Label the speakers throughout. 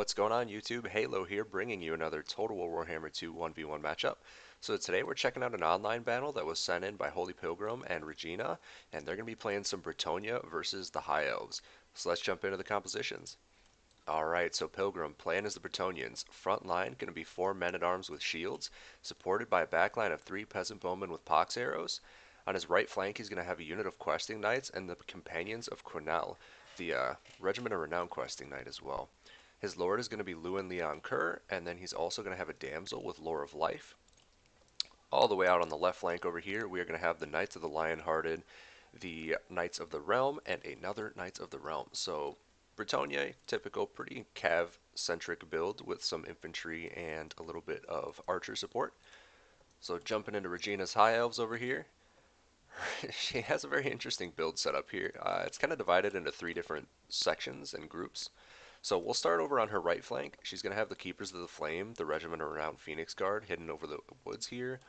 Speaker 1: What's going on YouTube? Heylow here, bringing you another Total War Warhammer 2 1v1 matchup. So today we're checking out an online battle that was sent in by Holy Pilgrim and Regina, and they're going to be playing some Bretonnia versus the High Elves. So let's jump into the compositions. Alright, so Pilgrim playing as the Bretonnians. Front line going to be 4 men-at-arms with shields, supported by a backline of 3 peasant bowmen with pox arrows. On his right flank he's going to have a unit of questing knights and the companions of Quenelle, the Regiment of Renown questing knight as well. His lord is going to be Lewin Leon Kerr, and then he's also going to have a damsel with Lore of Life. All the way out on the left flank over here, we are going to have the Knights of the Lion-Hearted, the Knights of the Realm, and another Knights of the Realm. So, Bretonnia, typical, pretty cav-centric build with some infantry and a little bit of archer support. So, jumping into Regina's High Elves over here. She has a very interesting build setup here. It's kind of divided into 3 different sections and groups. So we'll start over on her right flank. She's going to have the Keepers of the Flame, the Regiment of Renown Phoenix Guard hidden over the woods here,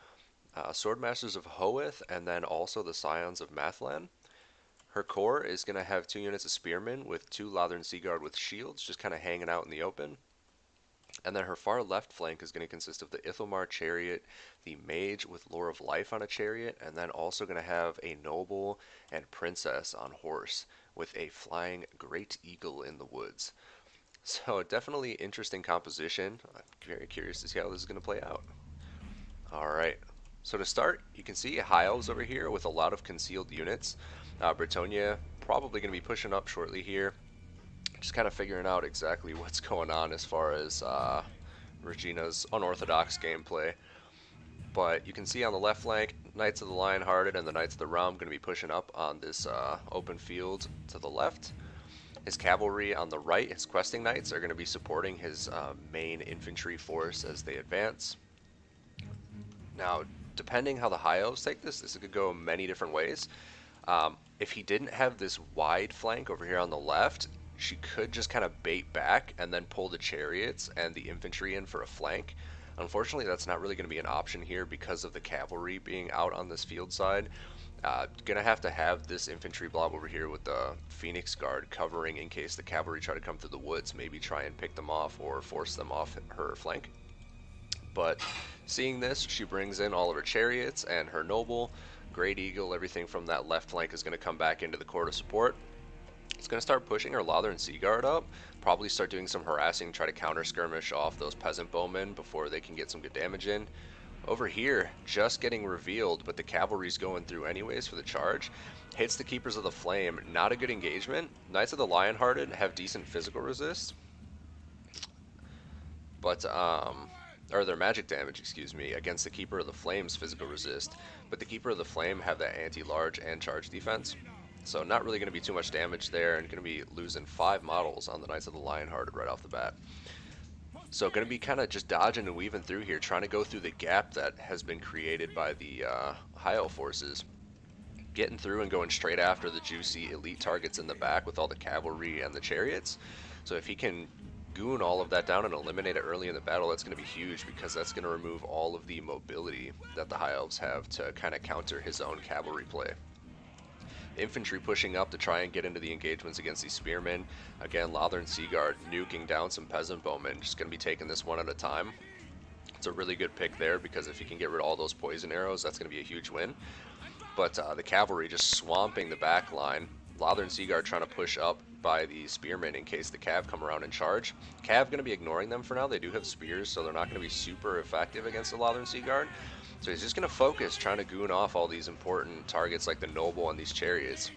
Speaker 1: Swordmasters of Hoeth, and then also the Scions of Mathlan. Her core is going to have 2 units of Spearmen with 2 Lothern Seaguard with shields, just kind of hanging out in the open. And then her far left flank is going to consist of the Ithelmar Chariot, the Mage with Lore of Life on a chariot, and then also going to have a Noble and Princess on horse with a flying Great Eagle in the woods. So definitely interesting composition. I'm very curious to see how this is going to play out. Alright, so to start, you can see High Elves over here with a lot of concealed units. Bretonnia probably going to be pushing up shortly here. Just kind of figuring out exactly what's going on as far as Regina's unorthodox gameplay. But you can see on the left flank, Knights of the Lion-Hearted and the Knights of the Realm going to be pushing up on this open field to the left. His cavalry on the right, his questing knights, are going to be supporting his main infantry force as they advance. Now, depending how the High Elves take this could go many different ways. If he didn't have this wide flank over here on the left, she could just kind of bait back and then pull the chariots and the infantry in for a flank. Unfortunately, that's not really going to be an option here because of the cavalry being out on this field side. Gonna have to have this infantry blob over here with the Phoenix Guard covering in case the cavalry try to come through the woods, maybe try and pick them off or force them off her flank. But seeing this, she brings in all of her chariots and her noble, Great Eagle, everything from that left flank is going to come back into the core to support. It's going to start pushing her Lothern Seaguard up, probably start doing some harassing, try to counter skirmish off those peasant bowmen before they can get some good damage in. Over here, just getting revealed, but the cavalry's going through anyways for the charge. Hits the Keepers of the Flame, not a good engagement. Knights of the Lion-Hearted have decent physical resist, but or their magic damage, excuse me, against the Keeper of the Flame's physical resist. But the Keeper of the Flame have that anti-large and charge defense, so not really going to be too much damage there, and going to be losing 5 models on the Knights of the Lion-Hearted right off the bat. So going to be kind of just dodging and weaving through here, trying to go through the gap that has been created by the High Elf forces. Getting through and going straight after the juicy elite targets in the back with all the cavalry and the chariots. So if he can goon all of that down and eliminate it early in the battle, that's going to be huge because that's going to remove all of the mobility that the High Elves have to kind of counter his own cavalry play. Infantry pushing up to try and get into the engagements against these spearmen. Again, Lothern Seaguard nuking down some peasant bowmen. Just going to be taking this one at a time. It's a really good pick there because if you can get rid of all those poison arrows, that's going to be a huge win. But the cavalry just swamping the back line. Lothern Seaguard trying to push up by the spearmen in case the cav come around and charge. Cav going to be ignoring them for now. They do have spears, so they're not going to be super effective against the Lothern Seaguard. So he's just going to focus trying to goon off all these important targets like the Noble and these chariots.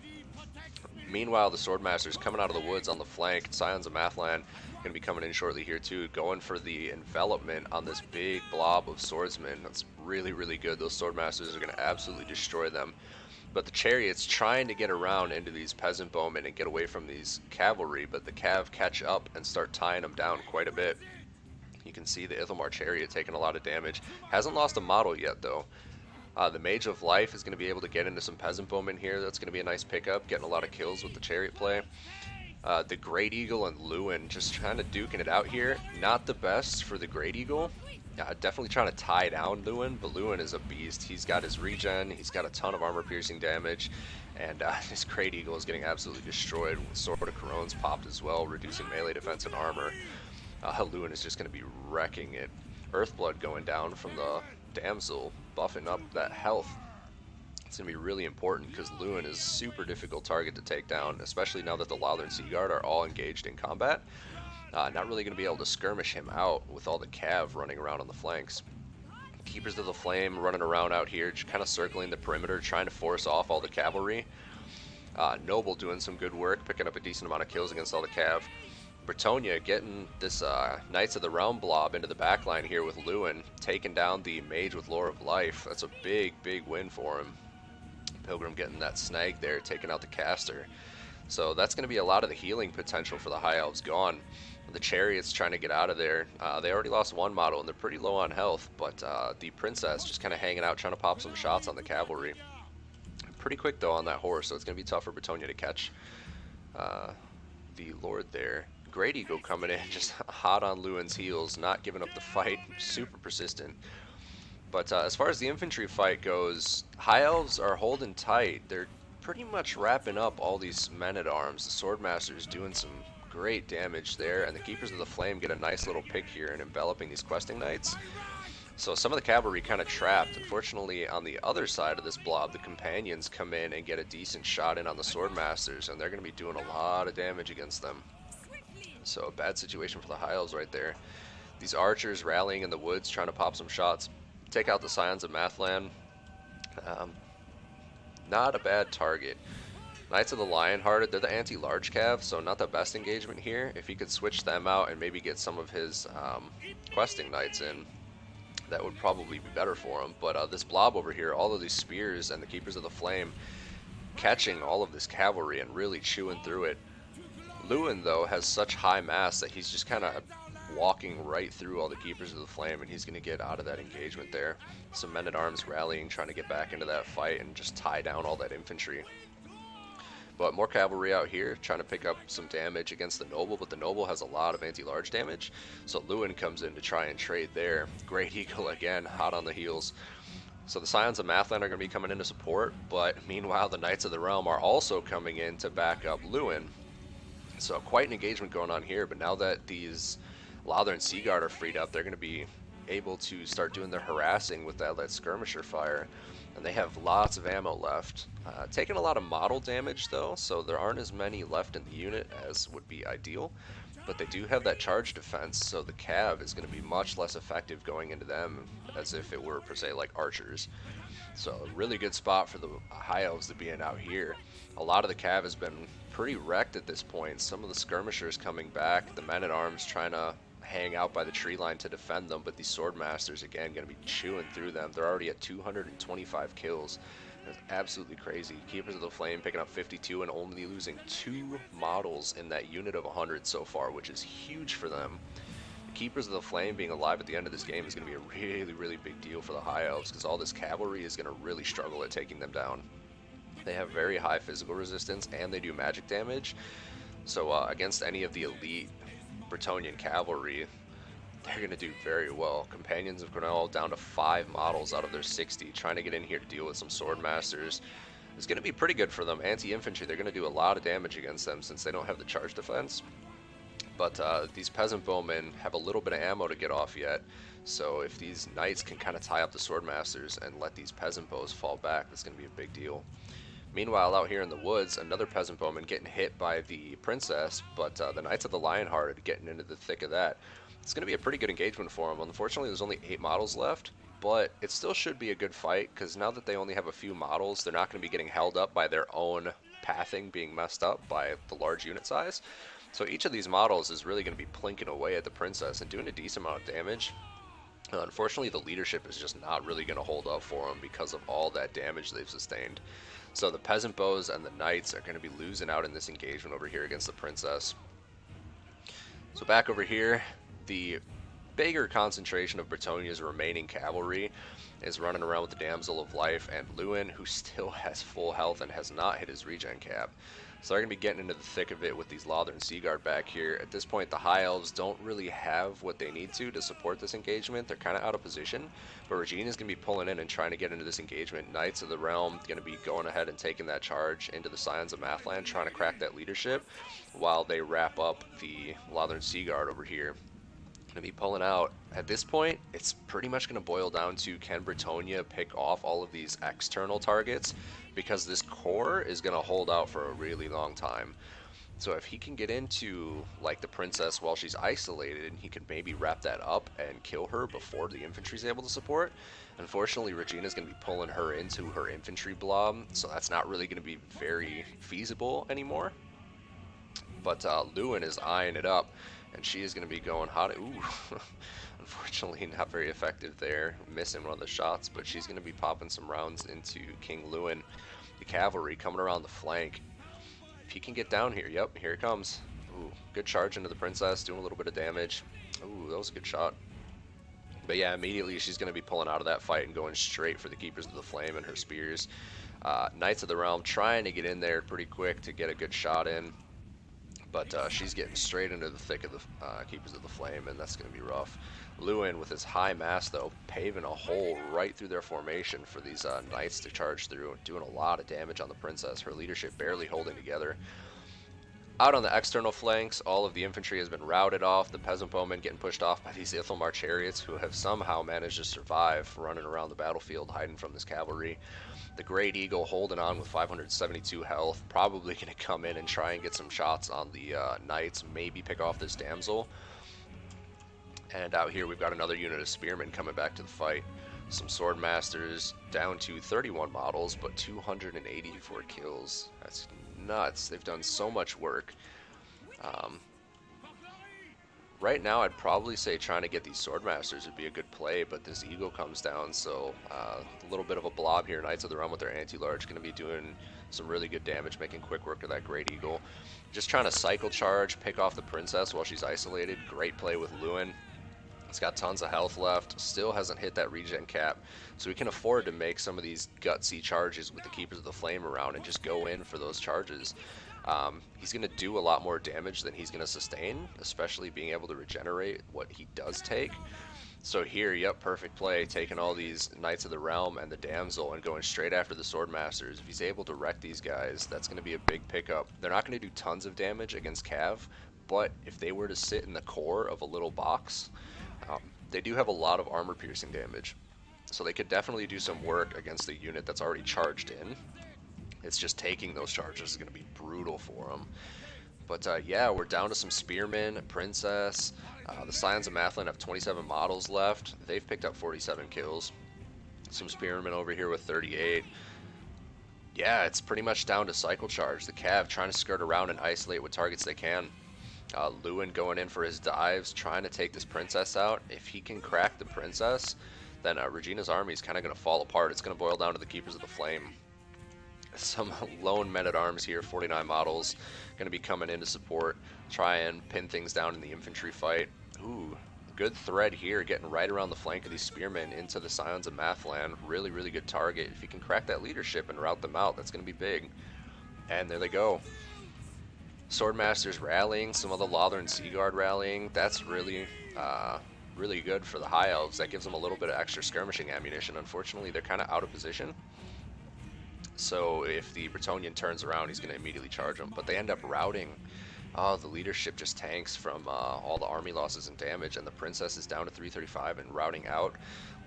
Speaker 1: Meanwhile, the Swordmasters coming out of the woods on the flank. Scions of Mathlan going to be coming in shortly here too, going for the envelopment on this big blob of swordsmen. That's really, really good. Those Swordmasters are going to absolutely destroy them. But the chariots trying to get around into these peasant bowmen and get away from these cavalry, but the cav catch up and start tying them down quite a bit. You can see the Ithelmar Chariot taking a lot of damage. Hasn't lost a model yet though. The Mage of Life is going to be able to get into some peasant bowmen here. That's going to be a nice pickup, getting a lot of kills with the chariot play. The Great Eagle and Lewin just kind of duking it out here. Not the best for the Great Eagle. Definitely trying to tie down Lewin, but Lewin is a beast. He's got his regen, he's got a ton of armor piercing damage, and his Great Eagle is getting absolutely destroyed with Sword of Corones popped as well, reducing melee defense and armor. Lewin is just going to be wrecking it. Earthblood going down from the Damsel, buffing up that health. It's going to be really important because Lewin is a super difficult target to take down, especially now that the Lothern Seaguard are all engaged in combat. Not really going to be able to skirmish him out with all the cav running around on the flanks. Keepers of the Flame running around out here, just kind of circling the perimeter, trying to force off all the cavalry. Noble doing some good work, picking up a decent amount of kills against all the cav. Bretonnia getting this Knights of the Realm blob into the backline here with Lewin, taking down the Mage with Lore of Life. That's a big, big win for him. Pilgrim getting that snag there, taking out the caster. So that's going to be a lot of the healing potential for the High Elves gone. The Chariots trying to get out of there. They already lost one model and they're pretty low on health, but the Princess just kind of hanging out trying to pop some shots on the cavalry. Pretty quick though on that horse, so it's going to be tough for Bretonnia to catch the Lord there. Great Eagle coming in, just hot on Lewin's heels, not giving up the fight, super persistent. But as far as the infantry fight goes, High Elves are holding tight. They're pretty much wrapping up all these men-at-arms. The Swordmaster's doing some great damage there, and the Keepers of the Flame get a nice little pick here in enveloping these questing knights. So some of the cavalry kind of trapped. Unfortunately, on the other side of this blob, the Companions come in and get a decent shot in on the Swordmasters, and they're going to be doing a lot of damage against them. So a bad situation for the High Elves right there. These archers rallying in the woods, trying to pop some shots, take out the Scions of Mathlan. Not a bad target. Knights of the Lionhearted, they're the anti-large cav, so not the best engagement here. If he could switch them out and maybe get some of his questing knights in, that would probably be better for him. But this blob over here, all of these spears and the Keepers of the Flame catching all of this cavalry and really chewing through it. Lewin, though, has such high mass that he's just kind of walking right through all the Keepers of the Flame, and he's going to get out of that engagement there. Some men-at-arms rallying, trying to get back into that fight and just tie down all that infantry. But more cavalry out here, trying to pick up some damage against the Noble, but the Noble has a lot of anti-large damage, so Lewin comes in to try and trade there. Great Eagle again, hot on the heels. So the Scions of Mathlan are going to be coming in to support, but meanwhile the Knights of the Realm are also coming in to back up Lewin. So quite an engagement going on here, but now that these Lothern Seaguard are freed up, they're going to be able to start doing their harassing with that skirmisher fire, and they have lots of ammo left. Taking a lot of model damage though, so there aren't as many left in the unit as would be ideal, but they do have that charge defense, so the cav is going to be much less effective going into them as if it were per se like archers. So a really good spot for the High Elves to be in out here. A lot of the cav has been pretty wrecked at this point. Some of the skirmishers coming back, the men-at-arms trying to hang out by the tree line to defend them, but these Swordmasters again going to be chewing through them. They're already at 225 kills. That's absolutely crazy. Keepers of the Flame picking up 52 and only losing 2 models in that unit of 100 so far, which is huge for them. Keepers of the Flame being alive at the end of this game is going to be a really, really big deal for the High Elves, because all this cavalry is going to really struggle at taking them down. They have very high physical resistance and they do magic damage, so against any of the elite Bretonnian cavalry, they're going to do very well. Companions of Grinnell down to 5 models out of their 60, trying to get in here to deal with some Swordmasters. It's going to be pretty good for them. Anti-infantry, they're going to do a lot of damage against them since they don't have the charge defense. But these peasant bowmen have a little bit of ammo to get off yet, so if these knights can kind of tie up the Swordmasters and let these peasant bows fall back, that's going to be a big deal. Meanwhile, out here in the woods, another peasant bowman getting hit by the princess, but the Knights of the Lionhearted getting into the thick of that. It's going to be a pretty good engagement for them. Unfortunately, there's only 8 models left, but it still should be a good fight, because now that they only have a few models, they're not going to be getting held up by their own pathing being messed up by the large unit size. So each of these models is really going to be plinking away at the princess and doing a decent amount of damage. Unfortunately, the leadership is just not really going to hold up for them because of all that damage they've sustained. So the peasant bows and the knights are going to be losing out in this engagement over here against the princess. So back over here, the bigger concentration of Bretonnia's remaining cavalry is running around with the Damsel of Life and Lewin, who still has full health and has not hit his regen cap. So they're going to be getting into the thick of it with these Lothern Seaguard back here. At this point, the High Elves don't really have what they need to support this engagement. They're kind of out of position, but Regina's going to be pulling in and trying to get into this engagement. Knights of the Realm going to be going ahead and taking that charge into the Scions of Mathlan, trying to crack that leadership while they wrap up the Lothern Seaguard over here. Going to be pulling out. At this point, it's pretty much going to boil down to, can Bretonia pick off all of these external targets, because this core is going to hold out for a really long time. So if he can get into like the princess while she's isolated, and he can maybe wrap that up and kill her before the infantry's able to support. Unfortunately, Regina's going to be pulling her into her infantry blob, so that's not really going to be very feasible anymore. But Lewin is eyeing it up, and she is going to be going hot. Ooh, unfortunately not very effective there, missing one of the shots, but she's going to be popping some rounds into King Lewin. The cavalry coming around the flank. If he can get down here, yep, here it comes. Ooh, good charge into the princess, doing a little bit of damage. Ooh, that was a good shot. But yeah, immediately she's going to be pulling out of that fight and going straight for the Keepers of the Flame and her spears. Knights of the Realm trying to get in there pretty quick to get a good shot in. But she's getting straight into the thick of the Keepers of the Flame, and that's going to be rough. Lewin, with his high mass, though, paving a hole right through their formation for these Knights to charge through, doing a lot of damage on the Princess. Her leadership barely holding together. Out on the external flanks, all of the infantry has been routed off. The peasant bowmen getting pushed off by these Ithalmar chariots, who have somehow managed to survive running around the battlefield, hiding from this cavalry. The Great Eagle holding on with 572 health, probably going to come in and try and get some shots on the Knights, maybe pick off this damsel. And out here we've got another unit of spearmen coming back to the fight. Some sword masters, down to 31 models, but 284 kills. That's nuts. They've done so much work. Right now I'd probably say trying to get these sword masters would be a good play, but this eagle comes down, so a little bit of a blob here. Knights of the Realm with their anti-large going to be doing some really good damage, making quick work of that Great Eagle. Just trying to cycle charge, pick off the princess while she's isolated. Great play with Lewin. He's got tons of health left, still hasn't hit that regen cap, so we can afford to make some of these gutsy charges with the Keepers of the Flame around and just go in for those charges. He's going to do a lot more damage than he's going to sustain, especially being able to regenerate what he does take. So here, yep, perfect play, taking all these Knights of the Realm and the Damsel and going straight after the Sword Masters. If he's able to wreck these guys, that's going to be a big pickup. They're not going to do tons of damage against Cav, but if they were to sit in the core of a little box, they do have a lot of armor-piercing damage. So they could definitely do some work against the unit that's already charged in. It's just taking those charges is going to be brutal for them. But yeah, we're down to some spearmen, princess. The Scions of Mathland have 27 models left. They've picked up 47 kills. Some spearmen over here with 38. Yeah, it's pretty much down to cycle charge. The Cav trying to skirt around and isolate what targets they can. Lewin going in for his dives, trying to take this princess out. If he can crack the princess, then Regina's army is kind of going to fall apart. It's going to boil down to the Keepers of the Flame. Some lone men-at-arms here, 49 models, going to be coming in to support, try and pin things down in the infantry fight. Ooh, good thread here, getting right around the flank of these spearmen into the Scions of Mathland. Really, really good target. If he can crack that leadership and rout them out, that's going to be big. And there they go. Swordmasters rallying, some of the Lothern Sea Guard rallying. That's really, really good for the High Elves. That gives them a little bit of extra skirmishing ammunition. Unfortunately, they're kind of out of position. So if the Bretonnian turns around, he's going to immediately charge them. But they end up routing. Oh, the leadership just tanks from all the army losses and damage, and the princess is down to 335 and routing out,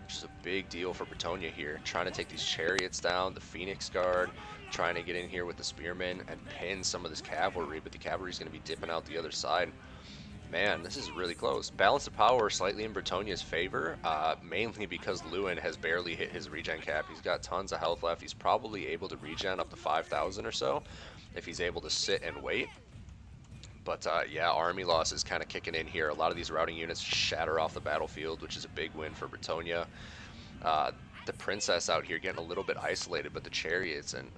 Speaker 1: which is a big deal for Bretonia here. Trying to take these chariots down, the Phoenix Guard, trying to get in here with the spearmen and pin some of this cavalry, but the cavalry is going to be dipping out the other side. Man, this is really close. Balance of power slightly in Bretonia's favor, mainly because Lewin has barely hit his regen cap. He's got tons of health left. He's probably able to regen up to 5,000 or so if he's able to sit and wait. But yeah, army loss is kind of kicking in here. A lot of these routing units shatter off the battlefield, which is a big win for Bretonia. The princess out here getting a little bit isolated, but the chariots and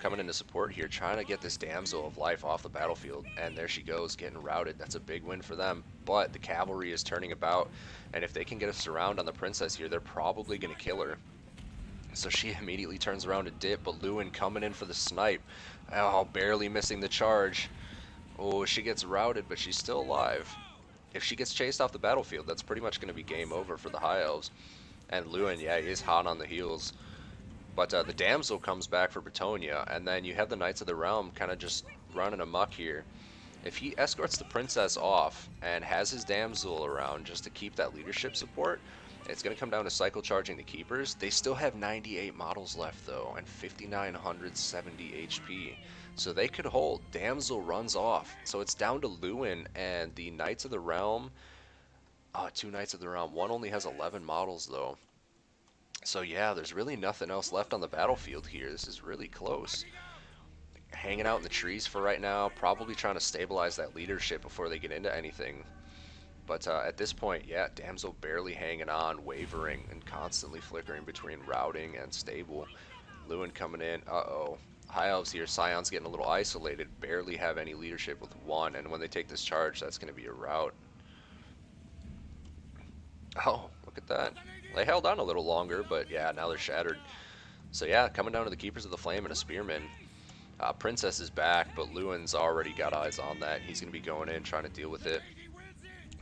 Speaker 1: coming into support here, trying to get this damsel of life off the battlefield, and there she goes, getting routed. That's a big win for them, but the cavalry is turning about, and if they can get a surround on the princess here, they're probably going to kill her. So she immediately turns around to dip, but Lewin coming in for the snipe. Oh, barely missing the charge. Oh, she gets routed, but she's still alive. If she gets chased off the battlefield, that's pretty much going to be game over for the High Elves. And Lewin, yeah, he is hot on the heels. But the damsel comes back for Bretonia, and then you have the Knights of the Realm kind of just running amok here. If he escorts the princess off and has his damsel around just to keep that leadership support, it's going to come down to cycle charging the keepers. They still have 98 models left though, and 5,970 HP. So they could hold. Damsel runs off. So it's down to Lewin and the Knights of the Realm. Two Knights of the Realm. One only has 11 models though. So yeah, there's really nothing else left on the battlefield here. This is really close. Hanging out in the trees for right now, probably trying to stabilize that leadership before they get into anything. But at this point, yeah, Damsel barely hanging on, wavering, and constantly flickering between routing and stable. Lewin coming in, uh-oh. High Elves here, Scion's getting a little isolated, barely have any leadership with one, and when they take this charge, that's going to be a rout. Oh, look at that. They held on a little longer, but yeah, now they're shattered. So yeah, coming down to the Keepers of the Flame and a Spearman. Princess is back, but Lewin's already got eyes on that. He's going to be going in, trying to deal with it.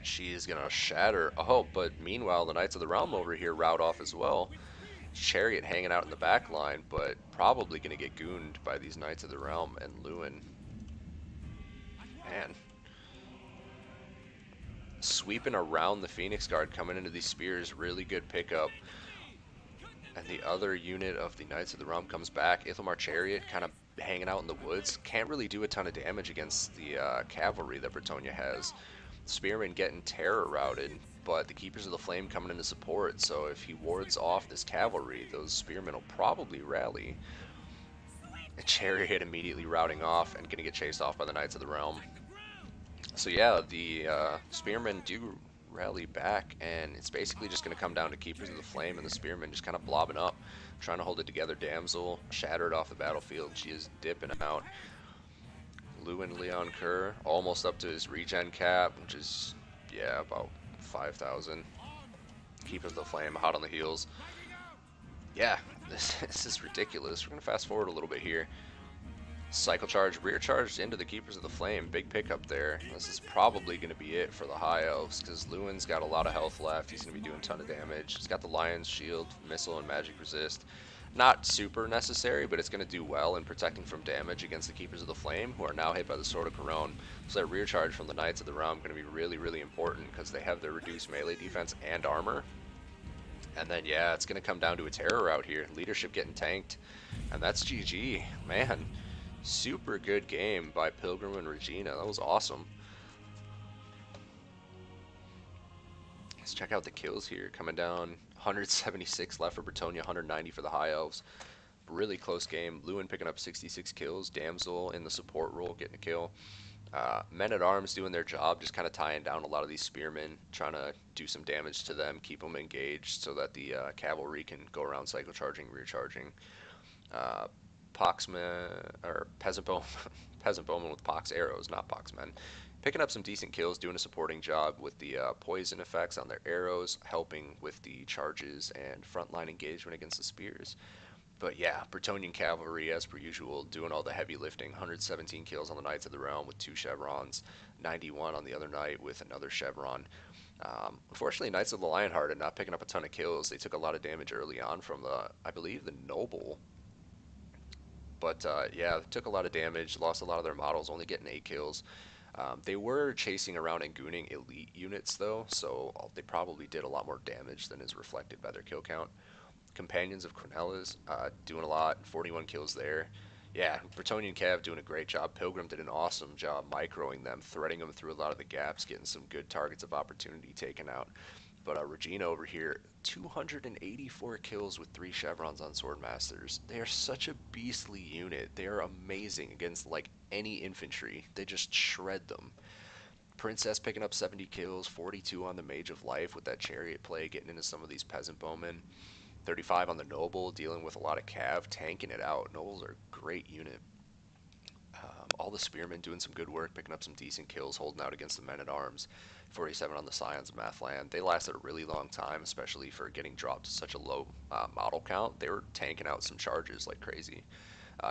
Speaker 1: She is going to shatter. Oh, but meanwhile, the Knights of the Realm over here rout off as well. Chariot hanging out in the back line, but probably going to get gooned by these Knights of the Realm and Lewin. Man. Sweeping around the Phoenix Guard, coming into these spears, really good pickup. And the other unit of the Knights of the Realm comes back. Ithamar Chariot kind of hanging out in the woods. Can't really do a ton of damage against the cavalry that Bretonnia has. Spearman getting terror routed, but the Keepers of the Flame coming into support. So if he wards off this cavalry, those spearmen will probably rally. A Chariot immediately routing off and going to get chased off by the Knights of the Realm. So yeah, the spearmen do rally back, and it's basically just going to come down to Keepers of the Flame and the spearmen just kind of blobbing up, trying to hold it together. Damsel shattered off the battlefield. She is dipping out. Lewin Leon Kerr almost up to his regen cap, which is, yeah, about 5,000. Keepers of the Flame hot on the heels. Yeah, this is ridiculous. We're going to fast forward a little bit here. Cycle charge, rear charged into the Keepers of the Flame. Big pickup there. This is probably going to be it for the High Elves, because Lewin's got a lot of health left. He's going to be doing a ton of damage. He's got the Lion's Shield, Missile, and Magic Resist. Not super necessary, but it's going to do well in protecting from damage against the Keepers of the Flame, who are now hit by the Sword of Corone. So that rear charge from the Knights of the Realm going to be really, really important, because they have their reduced melee defense and armor. And then, yeah, it's going to come down to a terror out here. Leadership getting tanked, and that's GG. Man. Super good game by Pilgrim and Regina. That was awesome. Let's check out the kills here. Coming down, 176 left for Bretonnia, 190 for the High Elves. Really close game. Lewin picking up 66 kills. Damsel in the support role getting a kill. Men-at-Arms doing their job, just kind of tying down a lot of these spearmen, trying to do some damage to them, keep them engaged so that the cavalry can go around cycle charging, rear charging. Poxman or peasant bowman with pox arrows, not poxmen, picking up some decent kills, doing a supporting job with the poison effects on their arrows, helping with the charges and frontline engagement against the spears. But yeah, Bretonnian cavalry, as per usual, doing all the heavy lifting. 117 kills on the Knights of the Realm with 2 chevrons, 91 on the other knight with another chevron. Unfortunately, Knights of the Lionheart not picking up a ton of kills. They took a lot of damage early on from I believe, the Noble. But yeah, took a lot of damage, lost a lot of their models, only getting 8 kills. They were chasing around and gooning elite units though, so they probably did a lot more damage than is reflected by their kill count. Companions of Cornelis doing a lot, 41 kills there. Yeah, Bretonnian Cav doing a great job. Pilgrim did an awesome job microing them, threading them through a lot of the gaps, getting some good targets of opportunity taken out. But Regina over here, 284 kills with 3 chevrons on Swordmasters. They are such a beastly unit. They are amazing against like any infantry. They just shred them. Princess picking up 70 kills, 42 on the Mage of Life with that chariot play, getting into some of these peasant bowmen. 35 on the Noble, dealing with a lot of cav, tanking it out. Nobles are a great unit. All the spearmen doing some good work, picking up some decent kills, holding out against the men-at-arms. 47 on the Scions of Mathland. They lasted a really long time, especially for getting dropped to such a low model count. They were tanking out some charges like crazy.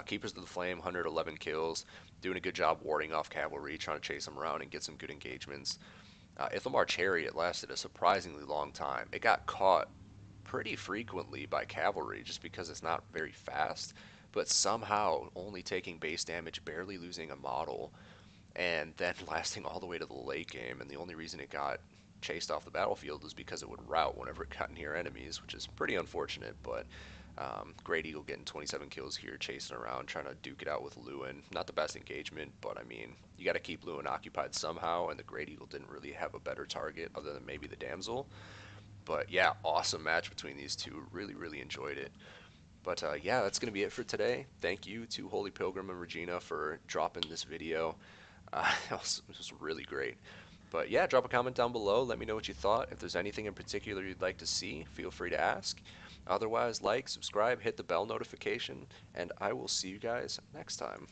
Speaker 1: Keepers of the Flame, 111 kills, doing a good job warding off cavalry, trying to chase them around and get some good engagements. Ithamar Chariot lasted a surprisingly long time. It got caught pretty frequently by cavalry just because it's not very fast, but somehow only taking base damage, barely losing a model, and then lasting all the way to the late game. And the only reason it got chased off the battlefield was because it would rout whenever it got near enemies, which is pretty unfortunate. But Great Eagle getting 27 kills here, chasing around, trying to duke it out with Lewin. Not the best engagement, but I mean, you got to keep Lewin occupied somehow, and the Great Eagle didn't really have a better target other than maybe the Damsel. But yeah, awesome match between these two. Really, really enjoyed it. But yeah, that's going to be it for today. Thank you to Holy Pilgrim and Regina for dropping this video. It was really great. But yeah, drop a comment down below. Let me know what you thought. If there's anything in particular you'd like to see, feel free to ask. Otherwise, like, subscribe, hit the bell notification, and I will see you guys next time.